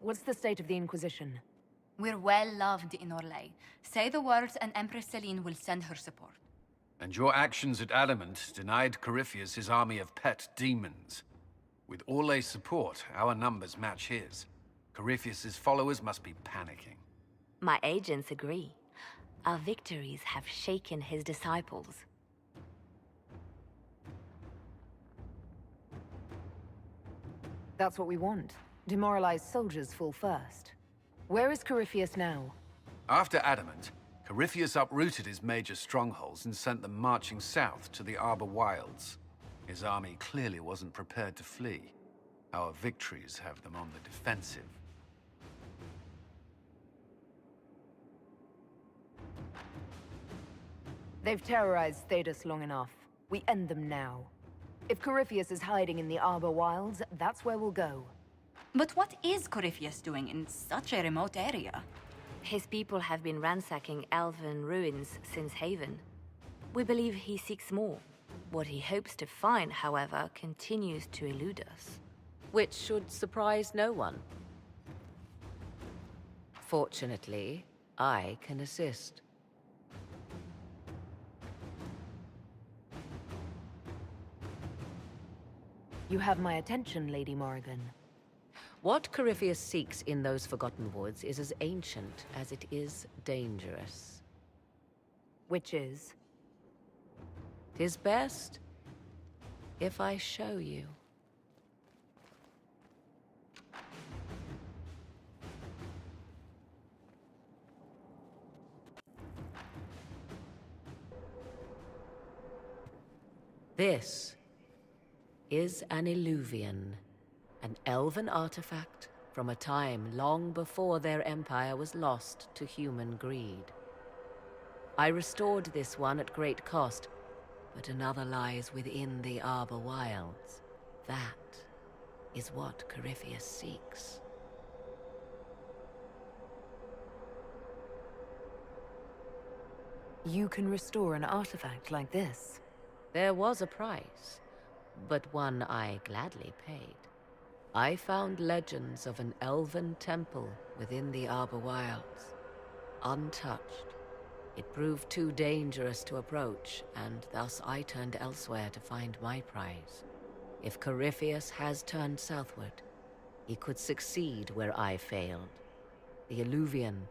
What's the state of the Inquisition? We're well loved in Orlais. Say the words and Empress Celine will send her support. And your actions at Adamant denied Corypheus his army of pet demons. With Orlais' support, our numbers match his. Corypheus' followers must be panicking. My agents agree. Our victories have shaken his disciples. That's what we want. Demoralized soldiers fall first. Where is Corypheus now? After Adamant, Corypheus uprooted his major strongholds and sent them marching south to the Arbor Wilds. His army clearly wasn't prepared to flee. Our victories have them on the defensive. They've terrorized Thedas long enough. We end them now. If Corypheus is hiding in the Arbor Wilds, that's where we'll go. But what is Corypheus doing in such a remote area? His people have been ransacking elven ruins since Haven. We believe he seeks more. What he hopes to find, however, continues to elude us. Which should surprise no one. Fortunately, I can assist. You have my attention, Lady Morrigan. What Corypheus seeks in those Forgotten Woods is as ancient as it is dangerous. Which is? 'Tis best if I show you. This is an Illuvian, an elven artifact from a time long before their empire was lost to human greed. I restored this one at great cost, but another lies within the Arbor Wilds. That is what Corypheus seeks. You can restore an artifact like this? There was a price, but one I gladly paid. I found legends of an elven temple within the Arbor Wilds, untouched. It proved too dangerous to approach, and thus I turned elsewhere to find my prize. If Corypheus has turned southward, he could succeed where I failed. The Illuvian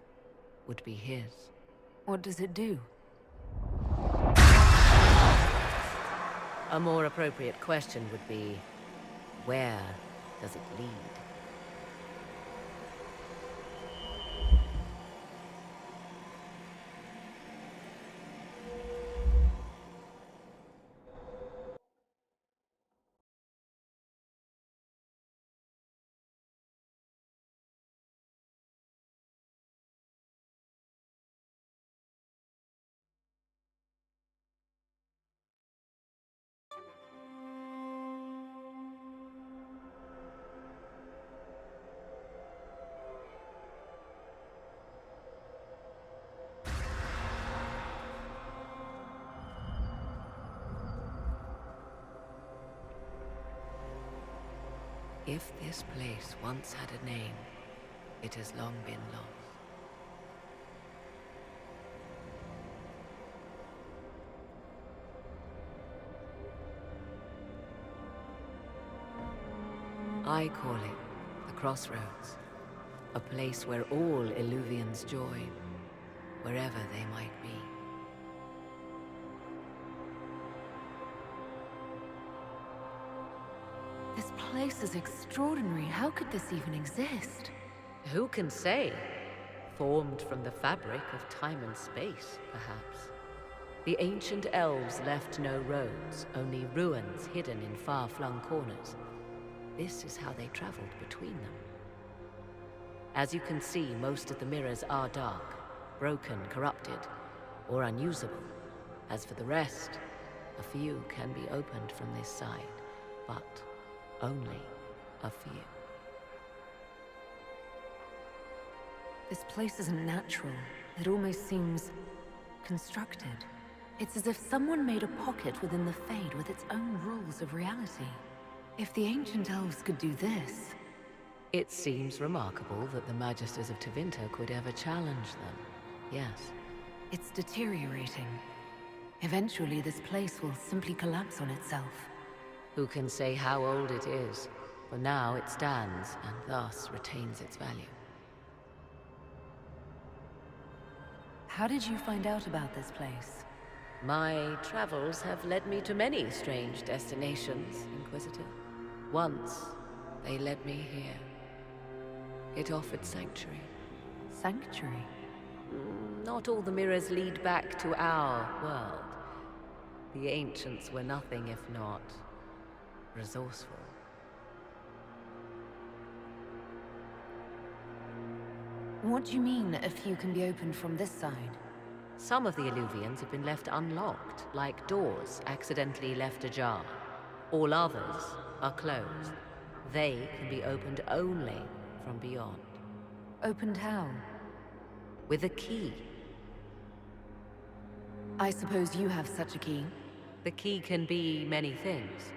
would be his. What does it do? A more appropriate question would be, where does it lead? If this place once had a name, it has long been lost. I call it the Crossroads, a place where all Illuvians join, wherever they might be. This place is extraordinary. How could this even exist? Who can say? Formed from the fabric of time and space, perhaps. The ancient elves left no roads, only ruins hidden in far-flung corners. This is how they traveled between them. As you can see, most of the mirrors are dark, broken, corrupted, or unusable. As for the rest, a few can be opened from this side, but only a few. This place isn't natural. It almost seems constructed. It's as if someone made a pocket within the Fade with its own rules of reality. If the ancient elves could do this, It seems remarkable that the Magisters of Tevinter could ever challenge them. Yes. It's deteriorating. Eventually, this place will simply collapse on itself. Who can say how old it is? For now it stands, and thus retains its value. How did you find out about this place? My travels have led me to many strange destinations, Inquisitor. Once, they led me here. It offered sanctuary. Sanctuary? Not all the mirrors lead back to our world. The ancients were nothing if not resourceful. What do you mean, a few can be opened from this side? Some of the Illuvians have been left unlocked, like doors accidentally left ajar. All others are closed. They can be opened only from beyond. Opened how? With a key. I suppose you have such a key. The key can be many things.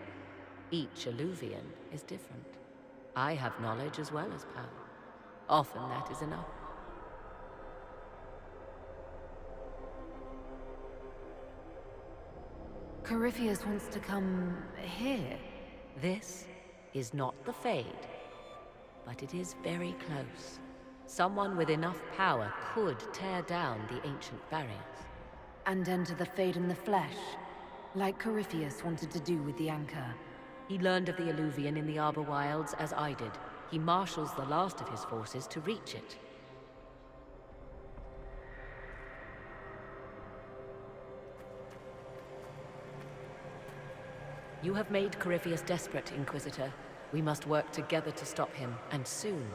Each Illuvian is different. I have knowledge as well as power. Often that is enough. Corypheus wants to come here. This is not the Fade, but it is very close. Someone with enough power could tear down the ancient barriers. And enter the Fade in the flesh, like Corypheus wanted to do with the Anchor. He learned of the Illuvian in the Arbor Wilds as I did. He marshals the last of his forces to reach it. You have made Corypheus desperate, Inquisitor. We must work together to stop him, and soon.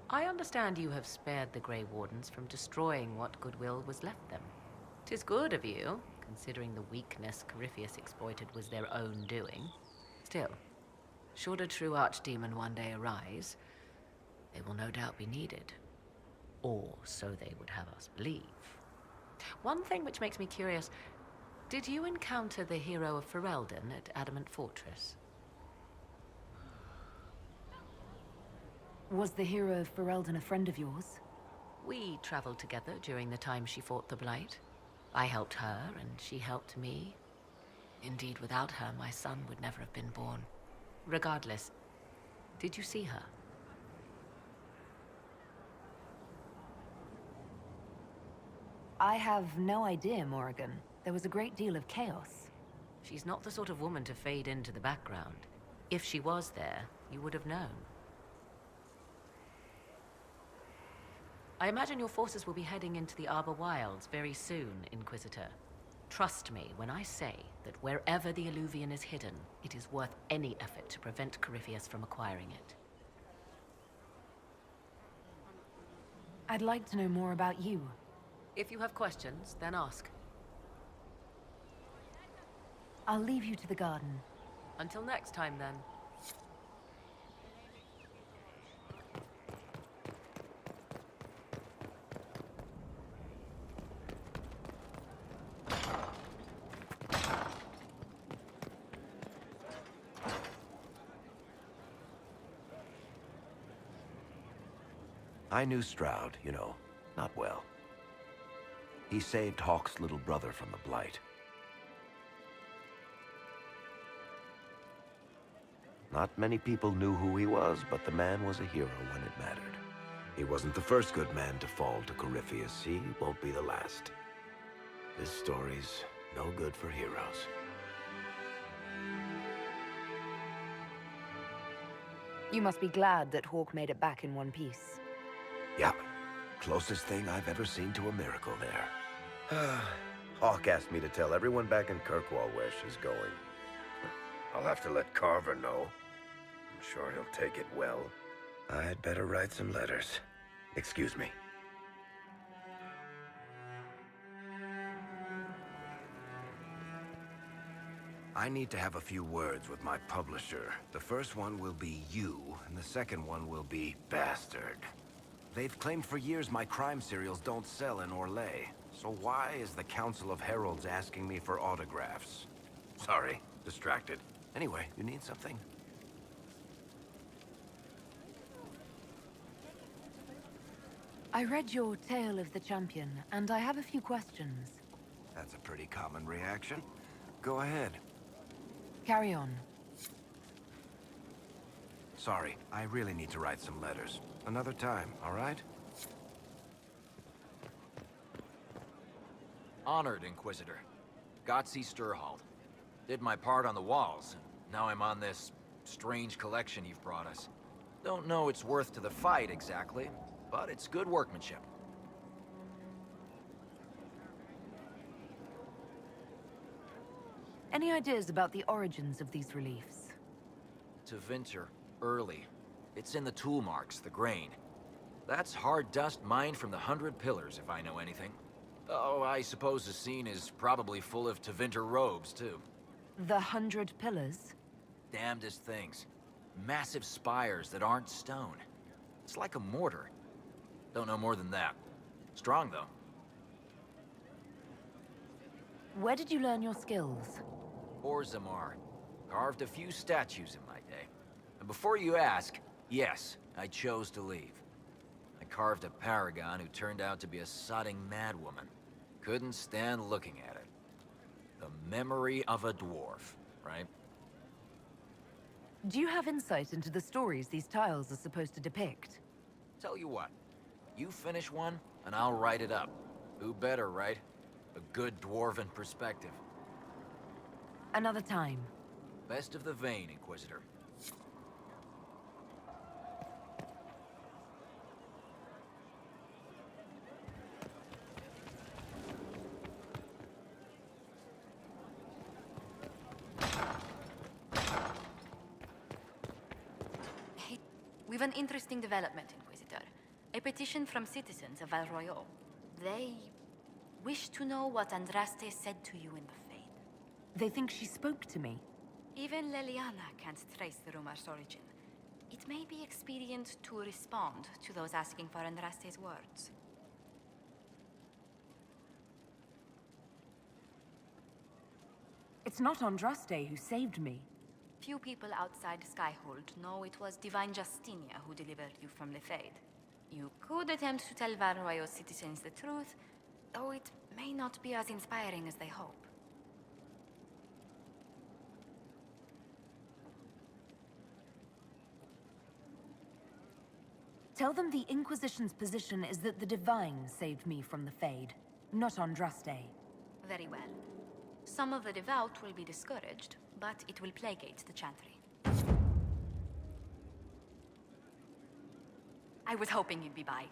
I understand you have spared the Grey Wardens from destroying what goodwill was left them. 'Tis good of you, considering the weakness Corypheus exploited was their own doing. Still, should a true archdemon one day arise, they will no doubt be needed. Or so they would have us believe. One thing which makes me curious, did you encounter the hero of Ferelden at Adamant Fortress? Was the hero of Ferelden a friend of yours? We traveled together during the time she fought the Blight. I helped her, and she helped me. Indeed, without her, my son would never have been born. Regardless, did you see her? I have no idea, Morrigan. There was a great deal of chaos. She's not the sort of woman to fade into the background. If she was there, you would have known. I imagine your forces will be heading into the Arbor Wilds very soon, Inquisitor. Trust me when I say that wherever the Illuvian is hidden, it is worth any effort to prevent Corypheus from acquiring it. I'd like to know more about you. If you have questions, then ask. I'll leave you to the garden. Until next time, then. I knew Stroud, you know, not well. He saved Hawke's little brother from the Blight. Not many people knew who he was, but the man was a hero when it mattered. He wasn't the first good man to fall to Corypheus. He won't be the last. This story's no good for heroes. You must be glad that Hawk made it back in one piece. Yeah, closest thing I've ever seen to a miracle there. Hawk asked me to tell everyone back in Kirkwall where she's going. I'll have to let Carver know. I'm sure he'll take it well. I'd better write some letters. Excuse me. I need to have a few words with my publisher. The first one will be you, and the second one will be Bastard. They've claimed for years my crime serials don't sell in Orlais. So why is the Council of Heralds asking me for autographs? Sorry, distracted. Anyway, you need something? I read your Tale of the Champion, and I have a few questions. That's a pretty common reaction. Go ahead. Carry on. Sorry, I really need to write some letters. Another time, all right? Honored, Inquisitor. Gotzi Sturhold. Did my part on the walls, and now I'm on this strange collection you've brought us. Don't know it's worth to the fight exactly, but it's good workmanship. Any ideas about the origins of these reliefs? Tevinter, early. It's in the tool marks, the grain. That's hard dust mined from the 100 Pillars, if I know anything. Oh, I suppose the scene is probably full of Tevinter robes, too. The 100 Pillars? Damnedest things. Massive spires that aren't stone. It's like a mortar. Don't know more than that. Strong, though. Where did you learn your skills? Orzammar. Carved a few statues in my day. And before you ask, yes, I chose to leave. I carved a paragon who turned out to be a sodding madwoman. Couldn't stand looking at it. The memory of a dwarf, right? Do you have insight into the stories these tiles are supposed to depict? Tell you what, you finish one, and I'll write it up. Who better, right? A good dwarven perspective. Another time. Best of the vein, Inquisitor. Hey, we've an interesting development, Inquisitor. A petition from citizens of Val Royeaux. They wish to know what Andraste said to you in the Fade. They think she spoke to me. Even Leliana can't trace the rumor's origin. It may be expedient to respond to those asking for Andraste's words. It's not Andraste who saved me. Few people outside Skyhold know it was Divine Justinia who delivered you from the Fade. You could attempt to tell Val Royeaux citizens the truth, though it may not be as inspiring as they hope. Tell them the Inquisition's position is that the Divine saved me from the Fade, not Andraste. Very well. Some of the devout will be discouraged, but it will placate the Chantry. I was hoping you'd be by.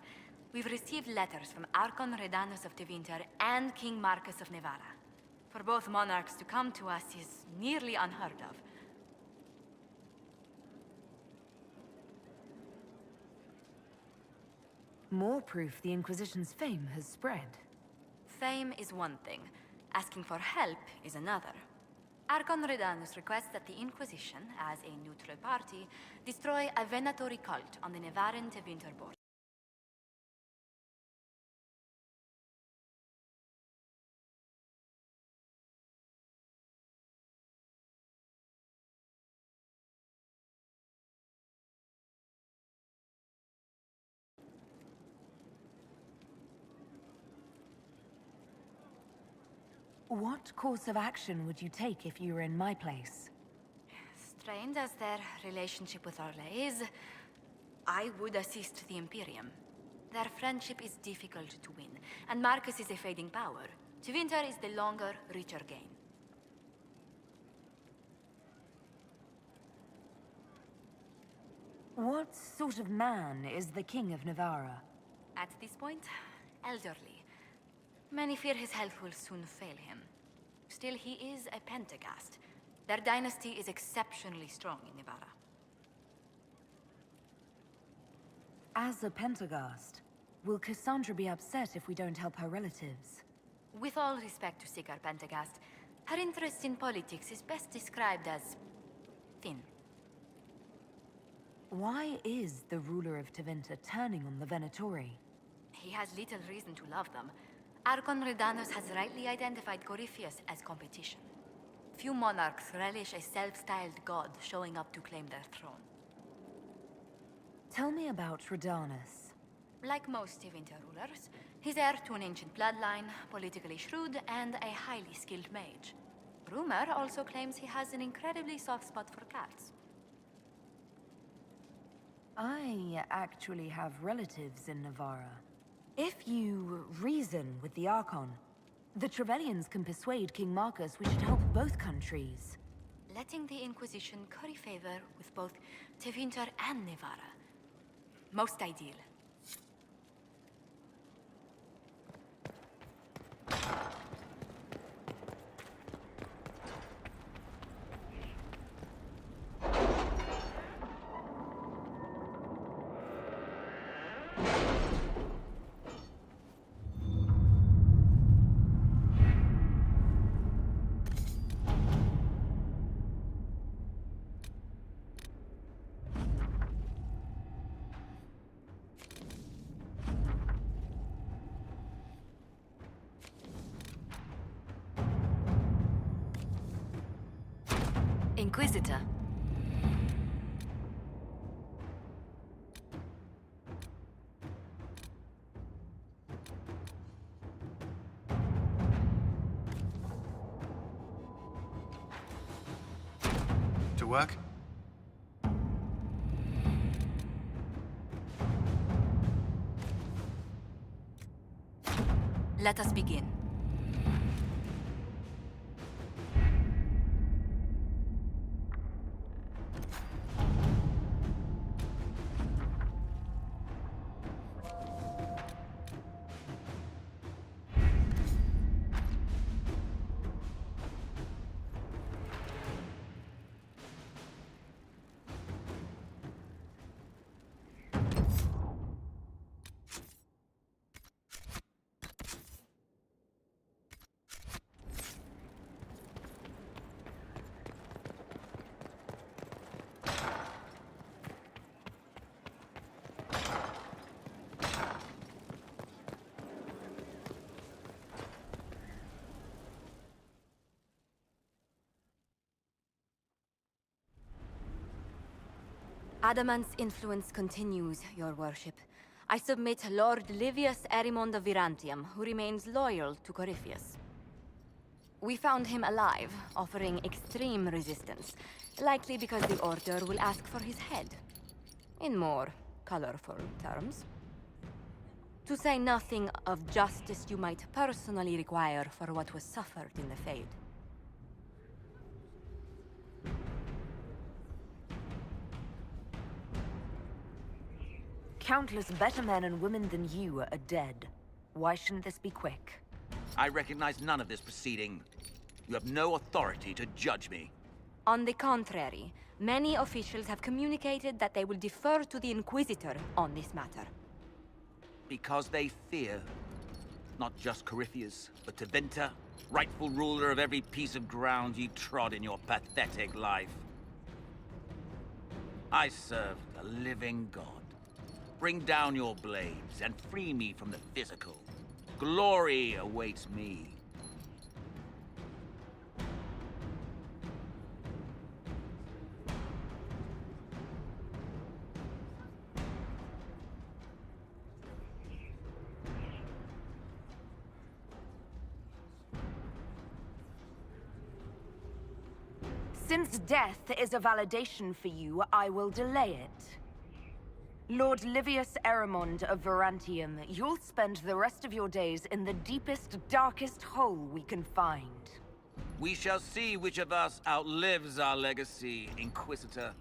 We've received letters from Archon Redanus of Tevinter and King Marcus of Nevada. For both monarchs to come to us is nearly unheard of. More proof the Inquisition's fame has spread. Fame is one thing. Asking for help is another. Archon Redanus requests that the Inquisition, as a neutral party, destroy a venatory cult on the Nevaran Tevinter border. What course of action would you take if you were in my place? Strained as their relationship with Orlais is, I would assist the Imperium. Their friendship is difficult to win, and Marcus is a fading power. Tevinter is the longer, richer gain. What sort of man is the King of Navarra? At this point, elderly. Many fear his health will soon fail him. Still, he is a Pentagast. Their dynasty is exceptionally strong in Navarra. As a Pentagast, will Cassandra be upset if we don't help her relatives? With all respect to Sigar Pentagast, her interest in politics is best described as thin. Why is the ruler of Tevinter turning on the Venatori? He has little reason to love them. Archon Redanus has rightly identified Corypheus as competition. Few monarchs relish a self-styled god showing up to claim their throne. Tell me about Redanus. Like most Tevinter rulers, he's heir to an ancient bloodline, politically shrewd, and a highly skilled mage. Rumor also claims he has an incredibly soft spot for cats. I actually have relatives in Navarra. If you reason with the Archon, the Trevellians can persuade King Marcus we should help both countries. Letting the Inquisition curry favor with both Tevinter and Navarra. Most ideal. Inquisitor. To work? Let us begin. Adamant's influence continues, your worship. I submit Lord Livius Erimond of Virantium, who remains loyal to Corypheus. We found him alive, offering extreme resistance, likely because the Order will ask for his head. In more colorful terms. To say nothing of justice you might personally require for what was suffered in the Fade. Countless better men and women than you are dead. Why shouldn't this be quick? I recognize none of this proceeding. You have no authority to judge me. On the contrary, many officials have communicated that they will defer to the Inquisitor on this matter. Because they fear. Not just Corypheus, but Tevinter, rightful ruler of every piece of ground you trod in your pathetic life. I serve the living God. Bring down your blades and free me from the physical. Glory awaits me. Since death is a validation for you, I will delay it. Lord Livius Erimond of Virantium, you'll spend the rest of your days in the deepest, darkest hole we can find. We shall see which of us outlives our legacy, Inquisitor.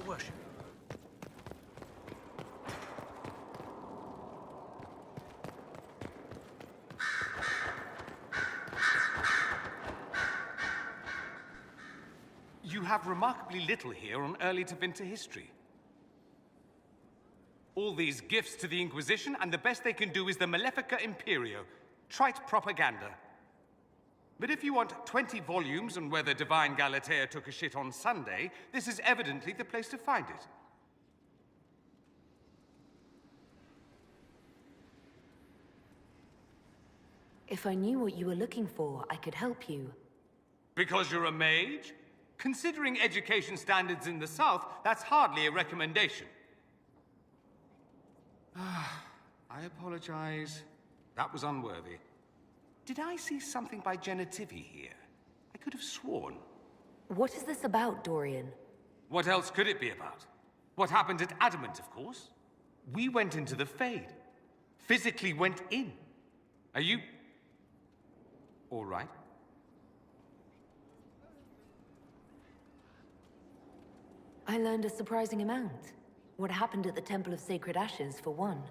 your worship. You have remarkably little here on early Tevinter history. All these gifts to the Inquisition, and the best they can do is the Malefica Imperio. Trite propaganda. But if you want 20 volumes on whether Divine Galatea took a shit on Sunday, this is evidently the place to find it. If I knew what you were looking for, I could help you. Because you're a mage? Considering education standards in the South, that's hardly a recommendation. I apologize. That was unworthy. Did I see something by Genitivi here? I could have sworn. What is this about, Dorian? What else could it be about? What happened at Adamant, of course. We went into the Fade. Physically went in. Are you... all right? I learned a surprising amount. What happened at the Temple of Sacred Ashes, for one.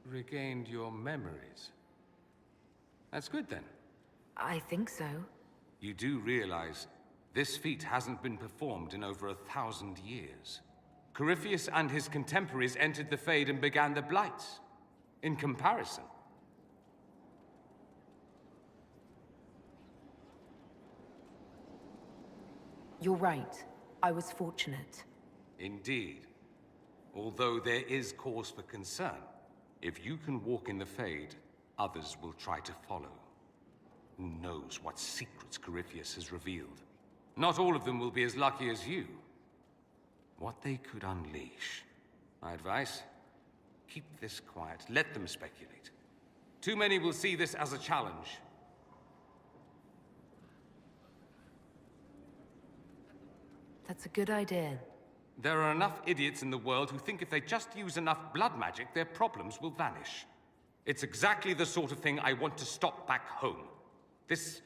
Regained your memories. That's good, then. I think so. You do realize this feat hasn't been performed in over 1,000 years. Corypheus and his contemporaries entered the Fade and began the Blights. In comparison. You're right. I was fortunate. Indeed. Although there is cause for concern. If you can walk in the Fade, others will try to follow. Who knows what secrets Corypheus has revealed? Not all of them will be as lucky as you. What they could unleash. My advice? Keep this quiet. Let them speculate. Too many will see this as a challenge. That's a good idea. There are enough idiots in the world who think if they just use enough blood magic, their problems will vanish. It's exactly the sort of thing I want to stop back home. This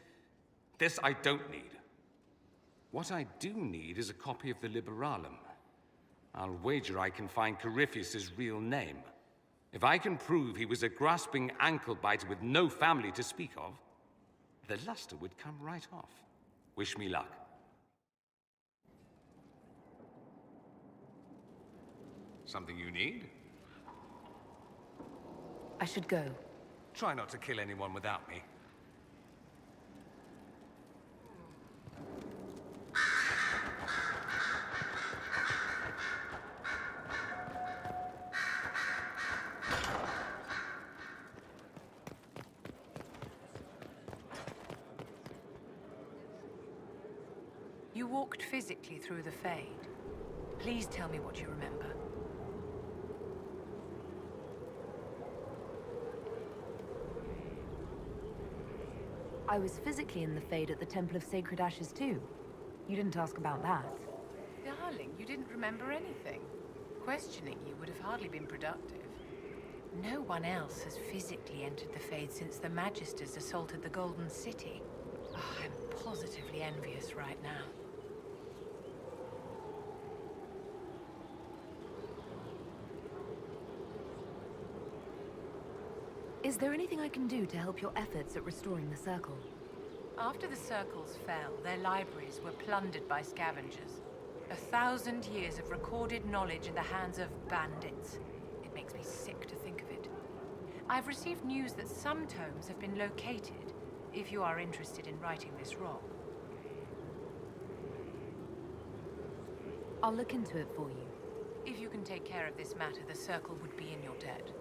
I don't need. What I do need is a copy of the Liberalum. I'll wager I can find Corypheus's real name. If I can prove he was a grasping ankle-biter with no family to speak of, the luster would come right off. Wish me luck. Something you need? I should go. Try not to kill anyone without me. You walked physically through the Fade. Please tell me what you remember. I was physically in the Fade at the Temple of Sacred Ashes too. You didn't ask about that. Darling, you didn't remember anything. Questioning you would have hardly been productive. No one else has physically entered the Fade since the Magisters assaulted the Golden City. Oh, I'm positively envious right now. Is there anything I can do to help your efforts at restoring the Circle? After the Circles fell, their libraries were plundered by scavengers. 1,000 years of recorded knowledge in the hands of bandits. It makes me sick to think of it. I've received news that some tomes have been located, if you are interested in righting this wrong. I'll look into it for you. If you can take care of this matter, the Circle would be in your debt.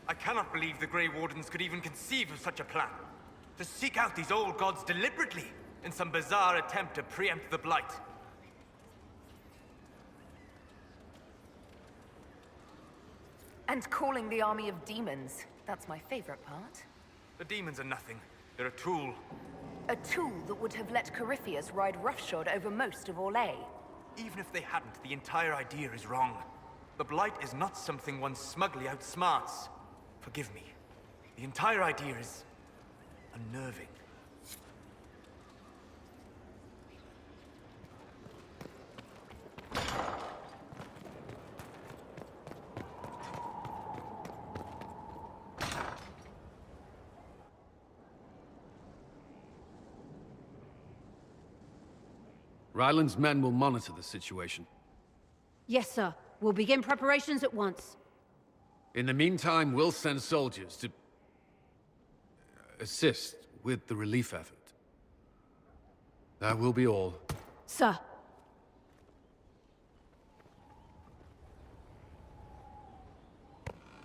I cannot believe the Grey Wardens could even conceive of such a plan. To seek out these old gods deliberately, in some bizarre attempt to preempt the Blight. And calling the army of demons. That's my favorite part. The demons are nothing. They're a tool. A tool that would have let Corypheus ride roughshod over most of Orlais. Even if they hadn't, the entire idea is wrong. The Blight is not something one smugly outsmarts. Forgive me. The entire idea is unnerving. Ryland's men will monitor the situation. Yes, sir. We'll begin preparations at once. In the meantime, we'll send soldiers to assist with the relief effort. That will be all. Sir.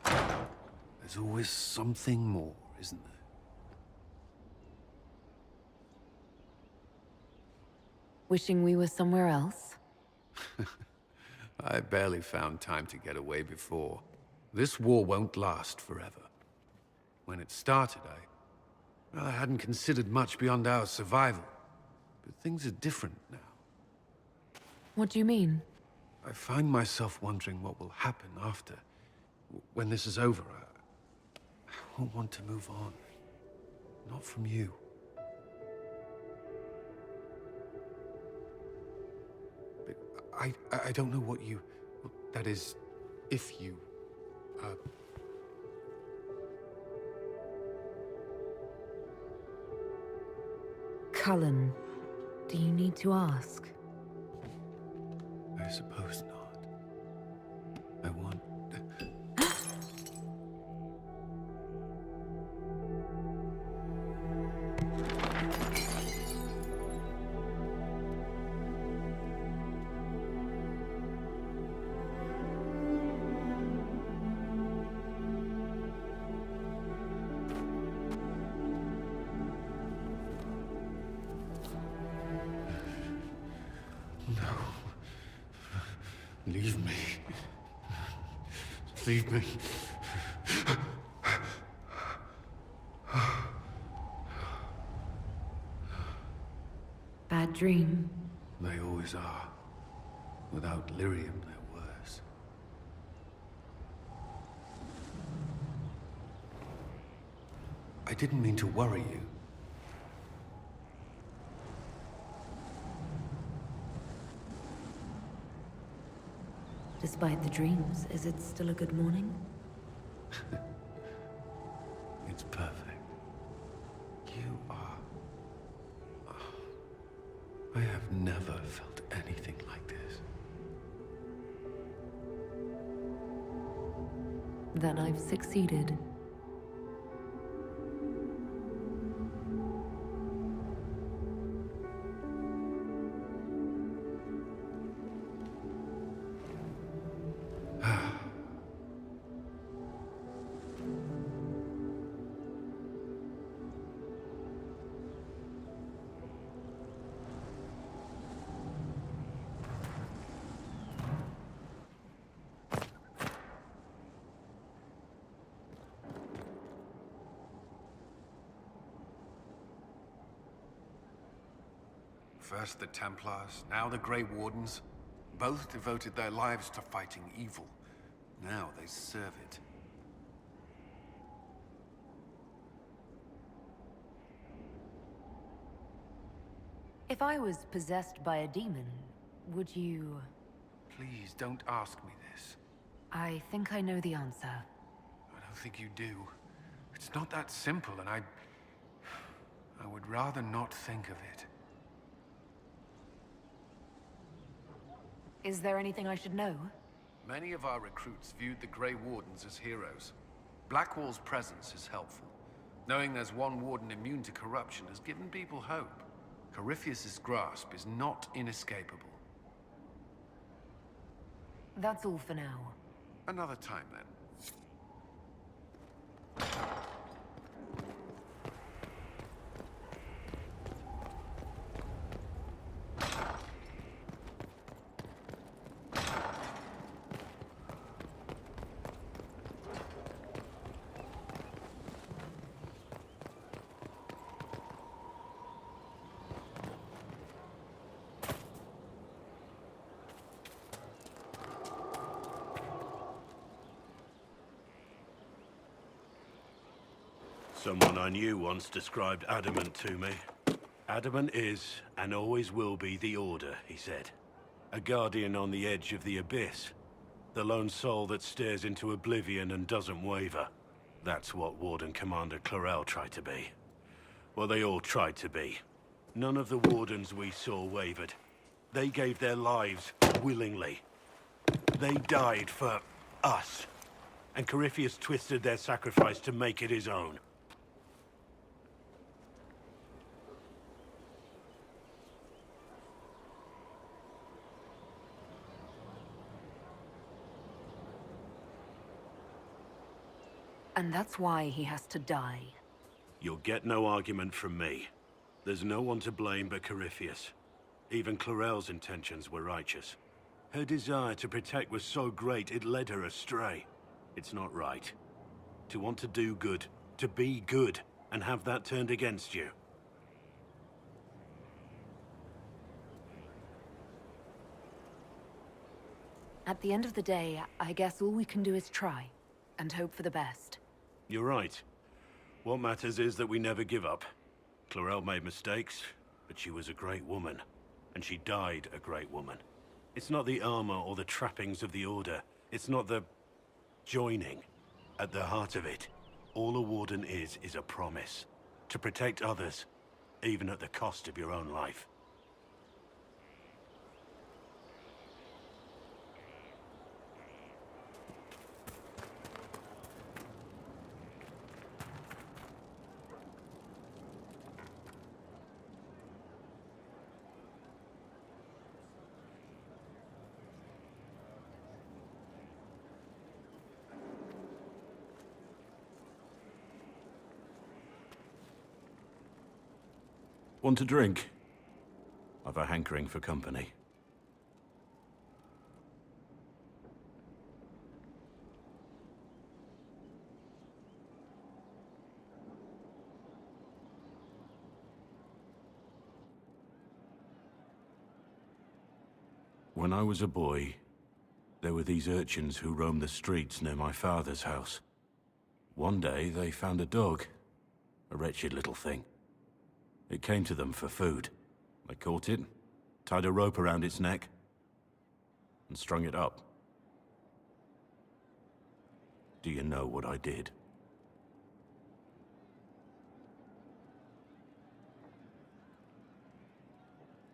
There's always something more, isn't there? Wishing we were somewhere else? I barely found time to get away before. This war won't last forever. When it started, I hadn't considered much beyond our survival. But things are different now. What do you mean? I find myself wondering what will happen after. When this is over, I won't want to move on. Not from you. I don't know what you... That is, if you... Cullen, do you need to ask? I suppose not. I want... Leave me. Leave me. Bad dream. They always are. Without lyrium, they're worse. I didn't mean to worry you. Despite the dreams, is it still a good morning? It's perfect. You are... I have never felt anything like this. Then I've succeeded. First the Templars, now the Grey Wardens. Both devoted their lives to fighting evil. Now they serve it. If I was possessed by a demon, would you... Please, don't ask me this. I think I know the answer. I don't think you do. It's not that simple, and I would rather not think of it. Is there anything I should know? Many of our recruits viewed the Grey Wardens as heroes. Blackwall's presence is helpful. Knowing there's one warden immune to corruption has given people hope. Corypheus's grasp is not inescapable. That's all for now. Another time, then. Someone I knew once described Adamant to me. Adamant is, and always will be, the Order, he said. A guardian on the edge of the abyss. The lone soul that stares into oblivion and doesn't waver. That's what Warden Commander Clarel tried to be. Well, they all tried to be. None of the Wardens we saw wavered. They gave their lives willingly. They died for us. And Corypheus twisted their sacrifice to make it his own. And that's why he has to die. You'll get no argument from me. There's no one to blame but Corypheus. Even Clarel's intentions were righteous. Her desire to protect was so great it led her astray. It's not right. To want to do good, to be good, and have that turned against you. At the end of the day, I guess all we can do is try, and hope for the best. You're right. What matters is that we never give up. Clarel made mistakes, but she was a great woman. And she died a great woman. It's not the armor or the trappings of the Order. It's not the joining. At the heart of it, all a Warden is a promise. To protect others, even at the cost of your own life. Want a drink? I've a hankering for company. When I was a boy, there were these urchins who roamed the streets near my father's house. One day, they found a dog. A wretched little thing. It came to them for food. They caught it, tied a rope around its neck, and strung it up. Do you know what I did?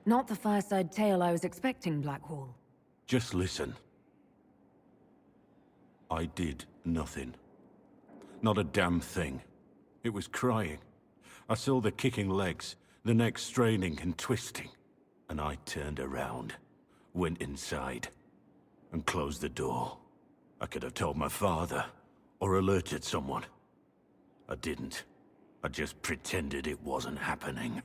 Not the fireside tale I was expecting, Blackwall. Just listen. I did nothing. Not a damn thing. It was crying. I saw the kicking legs, the neck straining and twisting. And I turned around, went inside, and closed the door. I could have told my father, or alerted someone. I didn't. I just pretended it wasn't happening.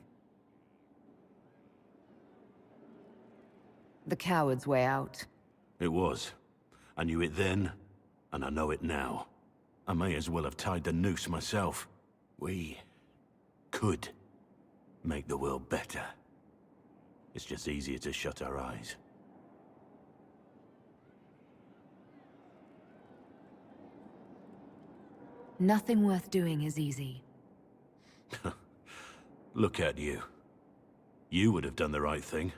The coward's way out. It was. I knew it then, and I know it now. I may as well have tied the noose myself. We could make the world better. It's just easier to shut our eyes. Nothing worth doing is easy. Look at you. You would have done the right thing.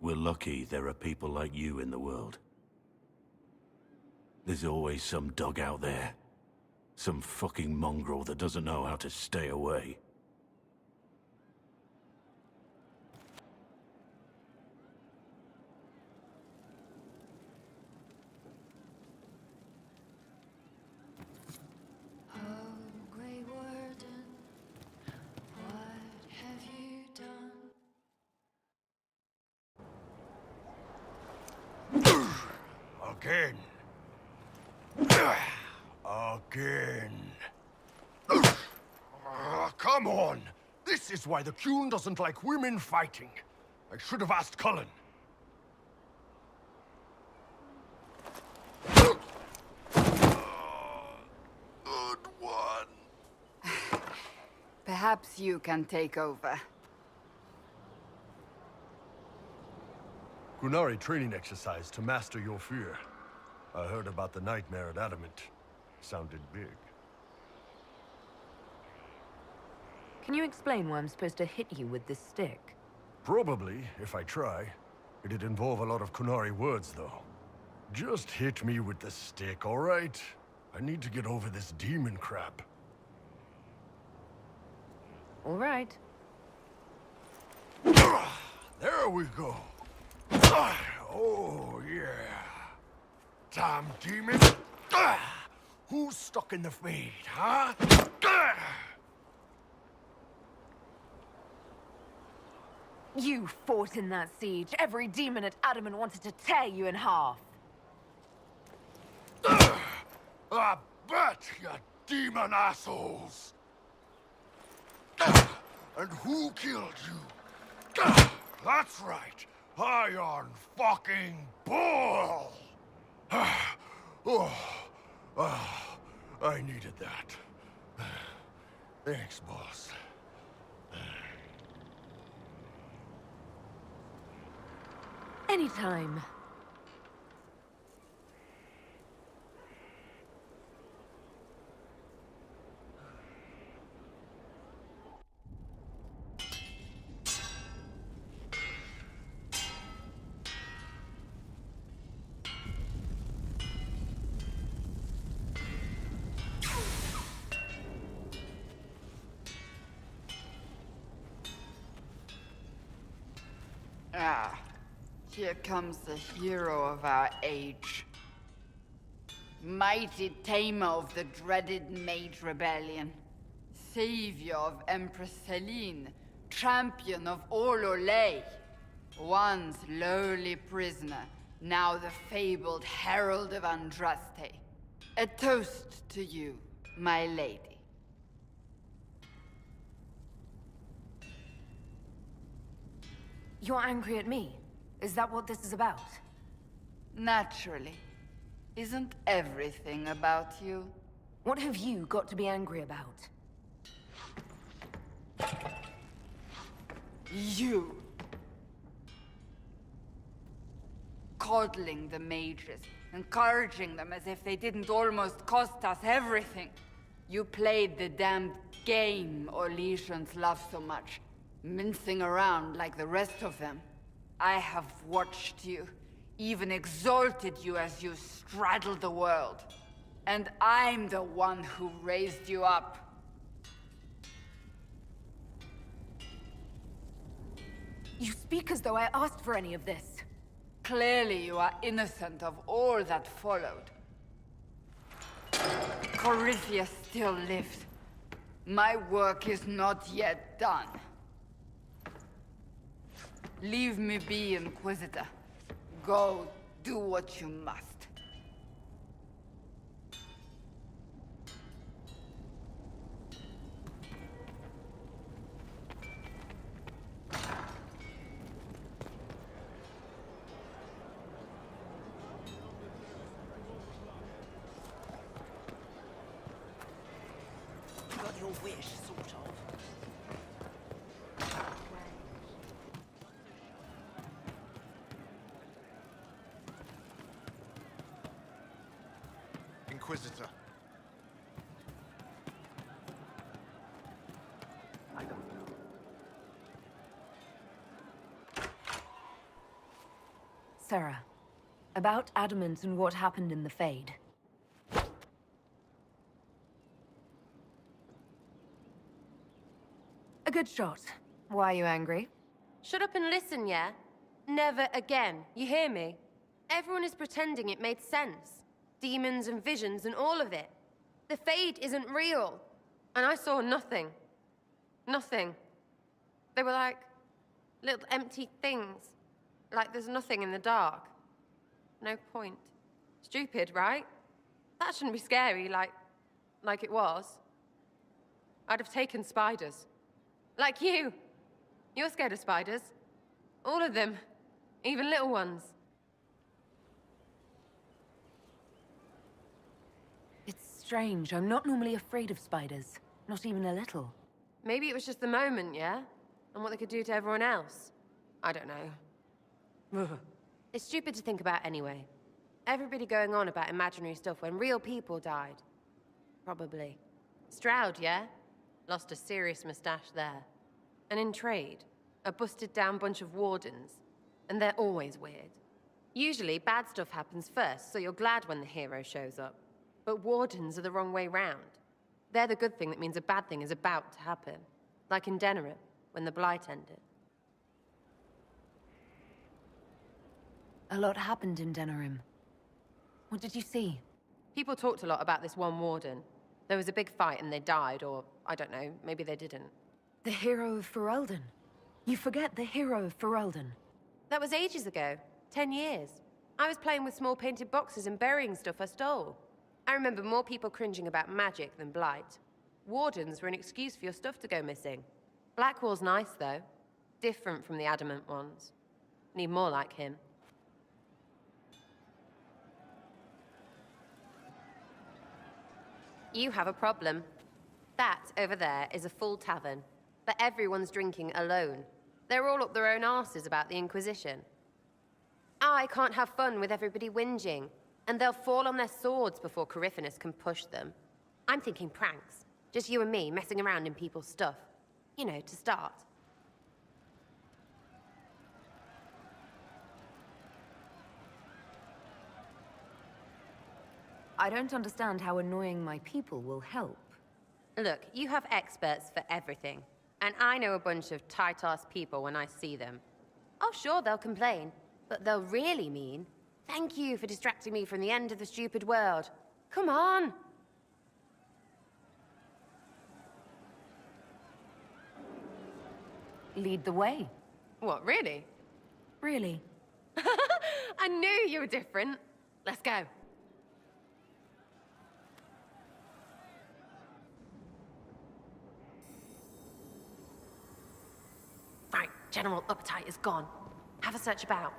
We're lucky there are people like you in the world. There's always some dog out there. Some fucking mongrel that doesn't know how to stay away. Again. Again. Come on! This is why the Qun doesn't like women fighting. I should have asked Cullen. Good one. Perhaps you can take over. Qunari training exercise to master your fear. I heard about the nightmare at Adamant. Sounded big. Can you explain why I'm supposed to hit you with this stick? Probably, if I try. It'd involve a lot of Kunari words, though. Just hit me with the stick, all right? I need to get over this demon crap. All right. There we go. Oh, yeah. Damn demon. Who's stuck in the fade, huh? You fought in that siege. Every demon at Adamant wanted to tear you in half. I bet, you demon assholes! And who killed you? That's right, Iron fucking Bull! I needed that. Thanks, boss. Anytime. Here comes the hero of our age. Mighty tamer of the dreaded Mage Rebellion. Savior of Empress Celine. Champion of all Olay. Once lowly prisoner, now the fabled Herald of Andraste. A toast to you, my lady. You're angry at me? Is that what this is about? Naturally. Isn't everything about you? What have you got to be angry about? You! Coddling the mages, encouraging them as if they didn't almost cost us everything. You played the damned game Orlesians love so much, mincing around like the rest of them. I have watched you, even exalted you as you straddled the world. And I'm the one who raised you up. You speak as though I asked for any of this. Clearly you are innocent of all that followed. Coryphia still lives. My work is not yet done. Leave me be, Inquisitor. Go, do what you must. Got your wish, sort of. Inquisitor. I don't know. Sera, about Adamant and what happened in the Fade. A good shot. Why are you angry? Shut up and listen, yeah? Never again. You hear me? Everyone is pretending it made sense. Demons and visions and all of it. The Fade isn't real. And I saw nothing. Nothing. They were like little empty things. Like there's nothing in the dark. No point. Stupid, right? That shouldn't be scary, like it was. I'd have taken spiders. Like you. You're scared of spiders. All of them. Even little ones. It's strange. I'm not normally afraid of spiders. Not even a little. Maybe it was just the moment, yeah? And what they could do to everyone else. I don't know. It's stupid to think about anyway. Everybody going on about imaginary stuff when real people died. Probably. Stroud, yeah? Lost a serious mustache there. And in trade, a busted-down bunch of wardens. And they're always weird. Usually, bad stuff happens first, so you're glad when the hero shows up. But wardens are the wrong way round. They're the good thing that means a bad thing is about to happen. Like in Denerim, when the Blight ended. A lot happened in Denerim. What did you see? People talked a lot about this one warden. There was a big fight and they died, or, I don't know, maybe they didn't. The hero of Ferelden. You forget the hero of Ferelden. That was ages ago. 10 years. I was playing with small painted boxes and burying stuff I stole. I remember more people cringing about magic than Blight. Wardens were an excuse for your stuff to go missing. Blackwall's nice, though. Different from the adamant ones. Need more like him. You have a problem. That, over there, is a full tavern. But everyone's drinking alone. They're all up their own arses about the Inquisition. I can't have fun with everybody whinging. And they'll fall on their swords before Corypheus can push them. I'm thinking pranks. Just you and me messing around in people's stuff. You know, to start. I don't understand how annoying my people will help. Look, you have experts for everything. And I know a bunch of tight-ass people when I see them. Oh, sure, they'll complain. But they'll really mean, thank you for distracting me from the end of the stupid world. Come on! Lead the way. What, really? Really? I knew you were different. Let's go. Right, General Uptight is gone. Have a search about.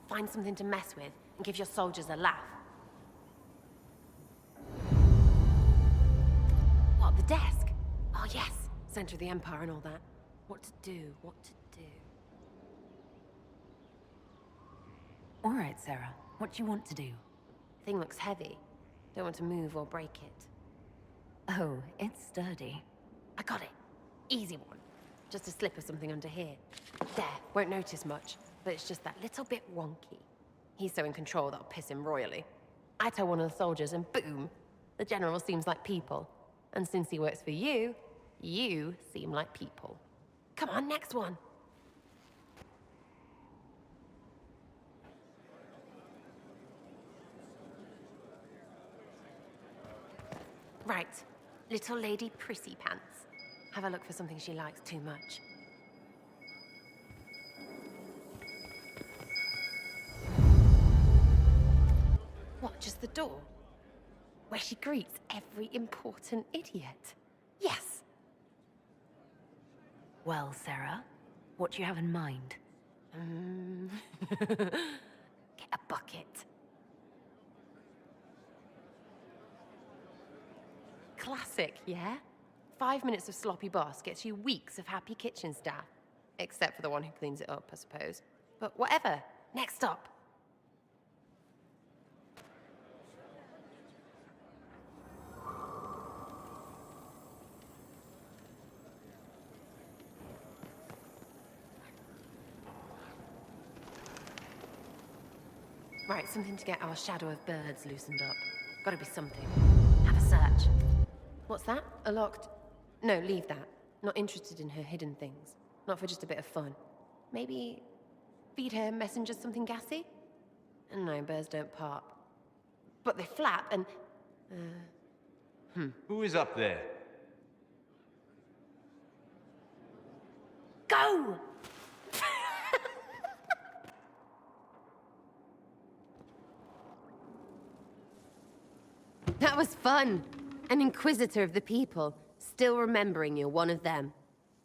Find something to mess with, and give your soldiers a laugh. What, the desk? Oh yes, center of the Empire and all that. What to do, what to do. All right, Sera. What do you want to do? Thing looks heavy. Don't want to move or break it. Oh, it's sturdy. I got it. Easy one. Just a slip of something under here. There, won't notice much, but it's just that little bit wonky. He's so in control that'll piss him royally. I tell one of the soldiers and boom, the general seems like people. And since he works for you, you seem like people. Come on, next one. Right, little lady prissy pants. Have a look for something she likes too much. What, just the door? Where she greets every important idiot. Yes! Well, Sera, what do you have in mind? Get a bucket. Classic, yeah? 5 minutes of sloppy boss gets you weeks of happy kitchen staff. Except for the one who cleans it up, I suppose. But whatever. Next up. Right, something to get our shadow of birds loosened up. Gotta be something. Have a search. What's that? A locked... No, leave that. Not interested in her hidden things. Not for just a bit of fun. Maybe... feed her messengers something gassy? No, birds don't pop. But they flap and... Who is up there? Go! That was fun. An inquisitor of the people, still remembering you're one of them.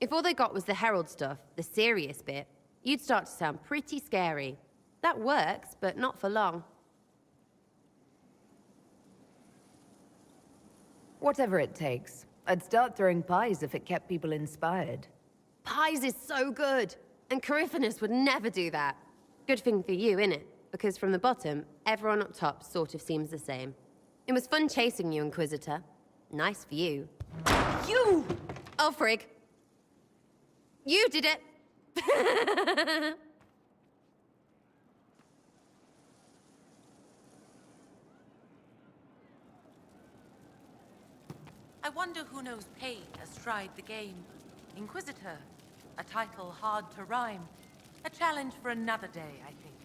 If all they got was the herald stuff, the serious bit, you'd start to sound pretty scary. That works, but not for long. Whatever it takes. I'd start throwing pies if it kept people inspired. Pies is so good! And Corypheus would never do that. Good thing for you, innit? Because from the bottom, everyone up top sort of seems the same. It was fun chasing you, Inquisitor. Nice for you. You! Oh, frig. You did it! I wonder who knows pain astride the game. Inquisitor. A title hard to rhyme. A challenge for another day, I think.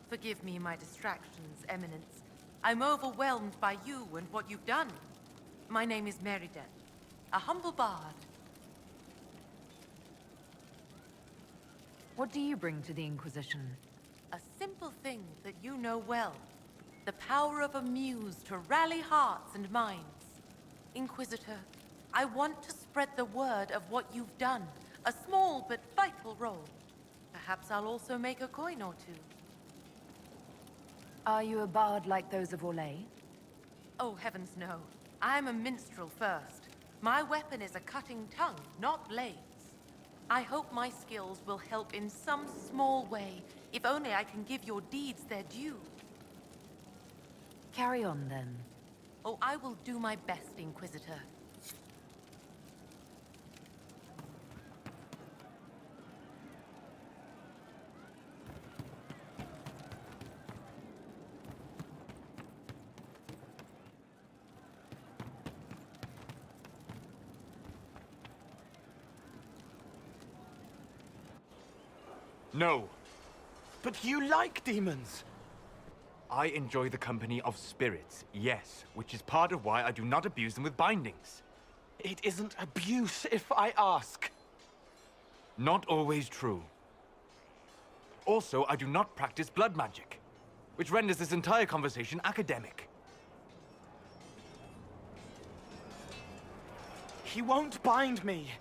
Forgive me my distractions, Eminence. I'm overwhelmed by you and what you've done. My name is Merida, a humble bard. What do you bring to the Inquisition? A simple thing that you know well. The power of a muse to rally hearts and minds. Inquisitor, I want to spread the word of what you've done. A small but vital role. Perhaps I'll also make a coin or two. Are you a bard like those of Orlais? Oh, heavens no. I'm a minstrel first. My weapon is a cutting tongue, not blades. I hope my skills will help in some small way, if only I can give your deeds their due. Carry on, then. Oh, I will do my best, Inquisitor. No. But you like demons! I enjoy the company of spirits, yes, which is part of why I do not abuse them with bindings. It isn't abuse if I ask. Not always true. Also, I do not practice blood magic, which renders this entire conversation academic. He won't bind me.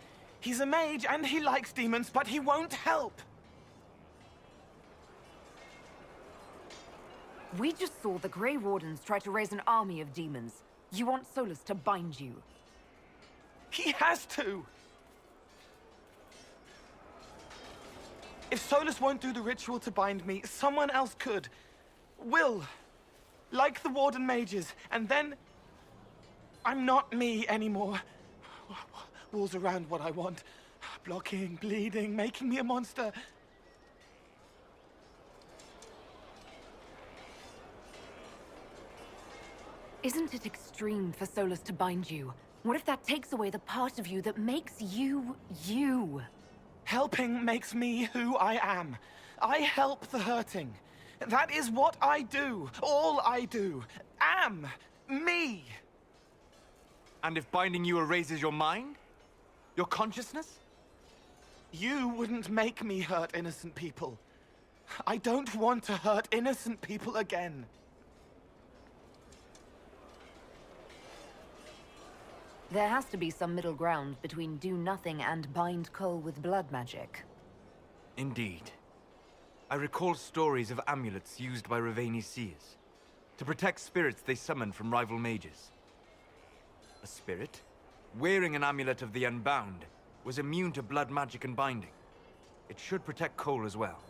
He's a mage and he likes demons, but he won't help. We just saw the Grey Wardens try to raise an army of demons. You want Solus to bind you? He has to! If Solus won't do the ritual to bind me, someone else could. Will. Like the Warden mages, and then... I'm not me anymore. Walls around what I want. Blocking, bleeding, making me a monster. Isn't it extreme for Solus to bind you? What if that takes away the part of you that makes you, you? Helping makes me who I am. I help the hurting. That is what I do. All I do. Am. Me. And if binding you erases your mind? Your consciousness? You wouldn't make me hurt innocent people. I don't want to hurt innocent people again. There has to be some middle ground between do nothing and bind Cole with blood magic. Indeed. I recall stories of amulets used by Ravani's seers to protect spirits they summoned from rival mages. A spirit, wearing an amulet of the Unbound, was immune to blood magic and binding. It should protect Cole as well.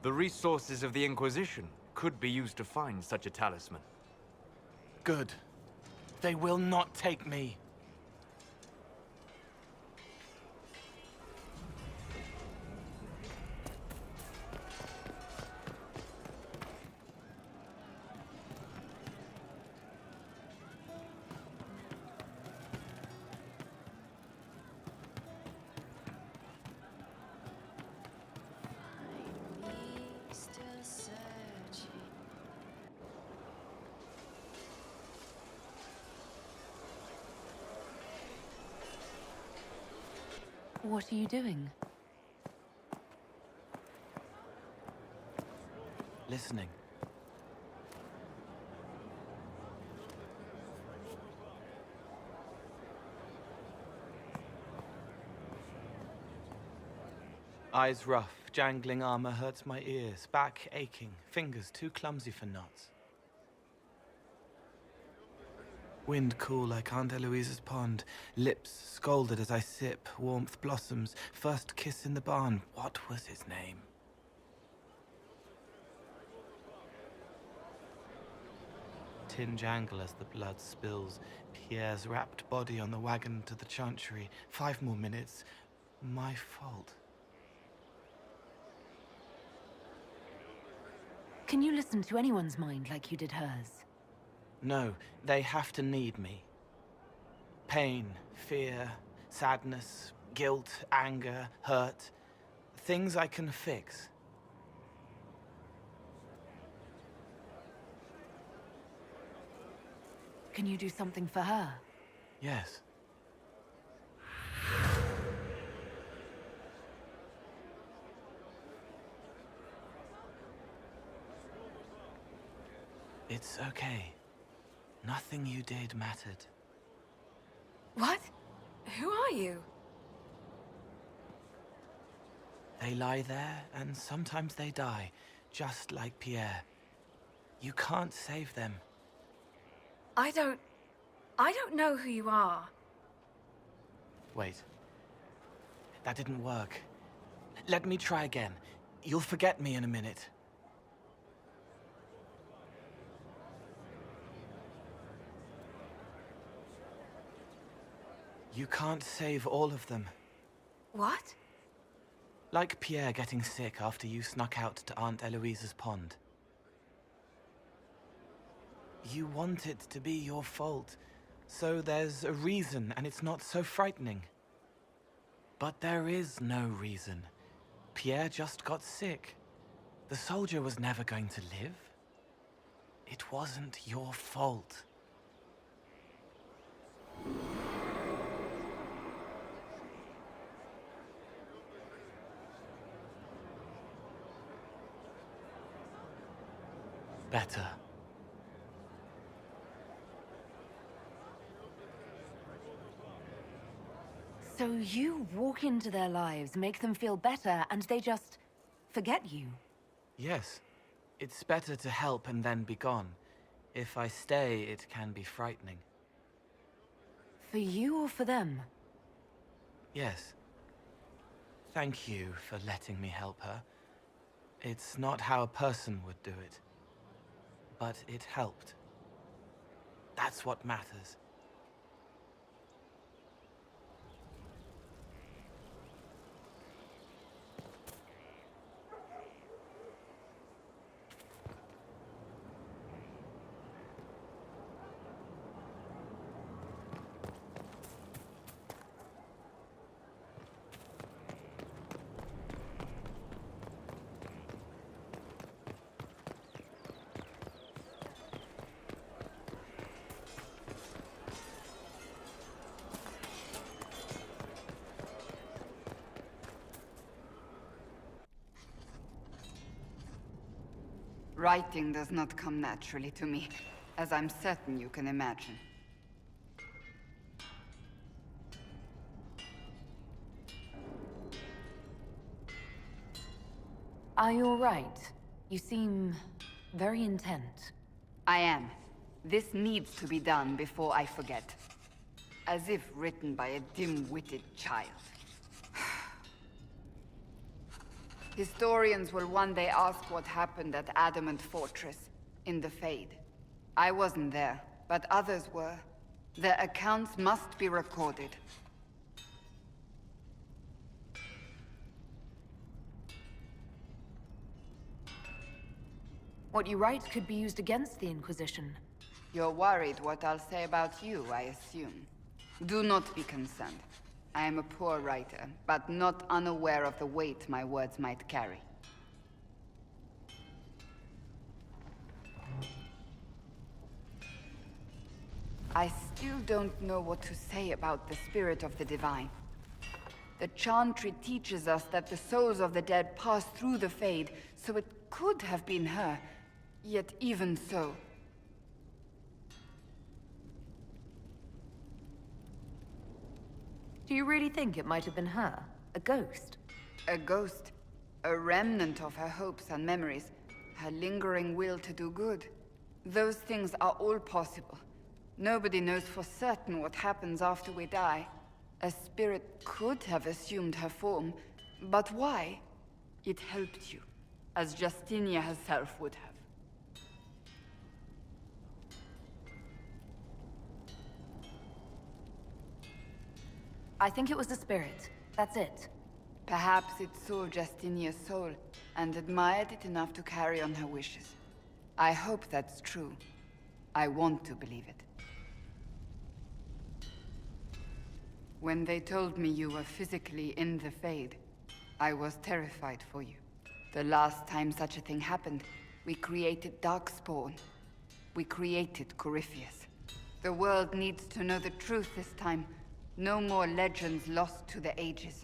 The resources of the Inquisition could be used to find such a talisman. Good. They will not take me. What are you doing? Listening. Eyes rough, jangling armor hurts my ears, back aching, fingers too clumsy for knots. Wind cool like Aunt Eloise's pond, lips scalded as I sip, warmth blossoms, first kiss in the barn. What was his name? tin jangle as the blood spills. Pierre's wrapped body on the wagon to the chantry. 5 more minutes. My fault. Can you listen to anyone's mind like you did hers? No, they have to need me. Pain, fear, sadness, guilt, anger, hurt. Things I can fix. Can you do something for her? Yes. It's okay. Nothing you did mattered. What? Who are you? They lie there, and sometimes they die, just like Pierre. You can't save them. I don't know who you are. Wait. That didn't work. Let me try again. You'll forget me in a minute. You can't save all of them. What? Like Pierre getting sick after you snuck out to Aunt Eloise's pond. You want it to be your fault, so there's a reason and it's not so frightening. But there is no reason. Pierre just got sick. The soldier was never going to live. It wasn't your fault. Better. So you walk into their lives, make them feel better, and they just forget you? Yes. It's better to help and then be gone. If I stay, it can be frightening. For you or for them? Yes. Thank you for letting me help her. It's not how a person would do it. But it helped. That's what matters. Writing does not come naturally to me, as I'm certain you can imagine. Are you all right? You seem very intent. I am. This needs to be done before I forget. As if written by a dim-witted child. Historians will one day ask what happened at Adamant Fortress, in the Fade. I wasn't there, but others were. Their accounts must be recorded. What you write could be used against the Inquisition. You're worried what I'll say about you, I assume. Do not be concerned. I am a poor writer, but not unaware of the weight my words might carry. I still don't know what to say about the spirit of the divine. The Chantry teaches us that the souls of the dead pass through the Fade, so it could have been her. Yet even so... Do you really think it might have been her? A ghost? A ghost. A remnant of her hopes and memories. Her lingering will to do good. Those things are all possible. Nobody knows for certain what happens after we die. A spirit could have assumed her form, but why? It helped you, as Justinia herself would have. I think it was the spirit. That's it. Perhaps it saw Justinia's soul and admired it enough to carry on her wishes. I hope that's true. I want to believe it. When they told me you were physically in the Fade, I was terrified for you. The last time such a thing happened, we created Darkspawn. We created Corypheus. The world needs to know the truth this time. No more legends lost to the ages.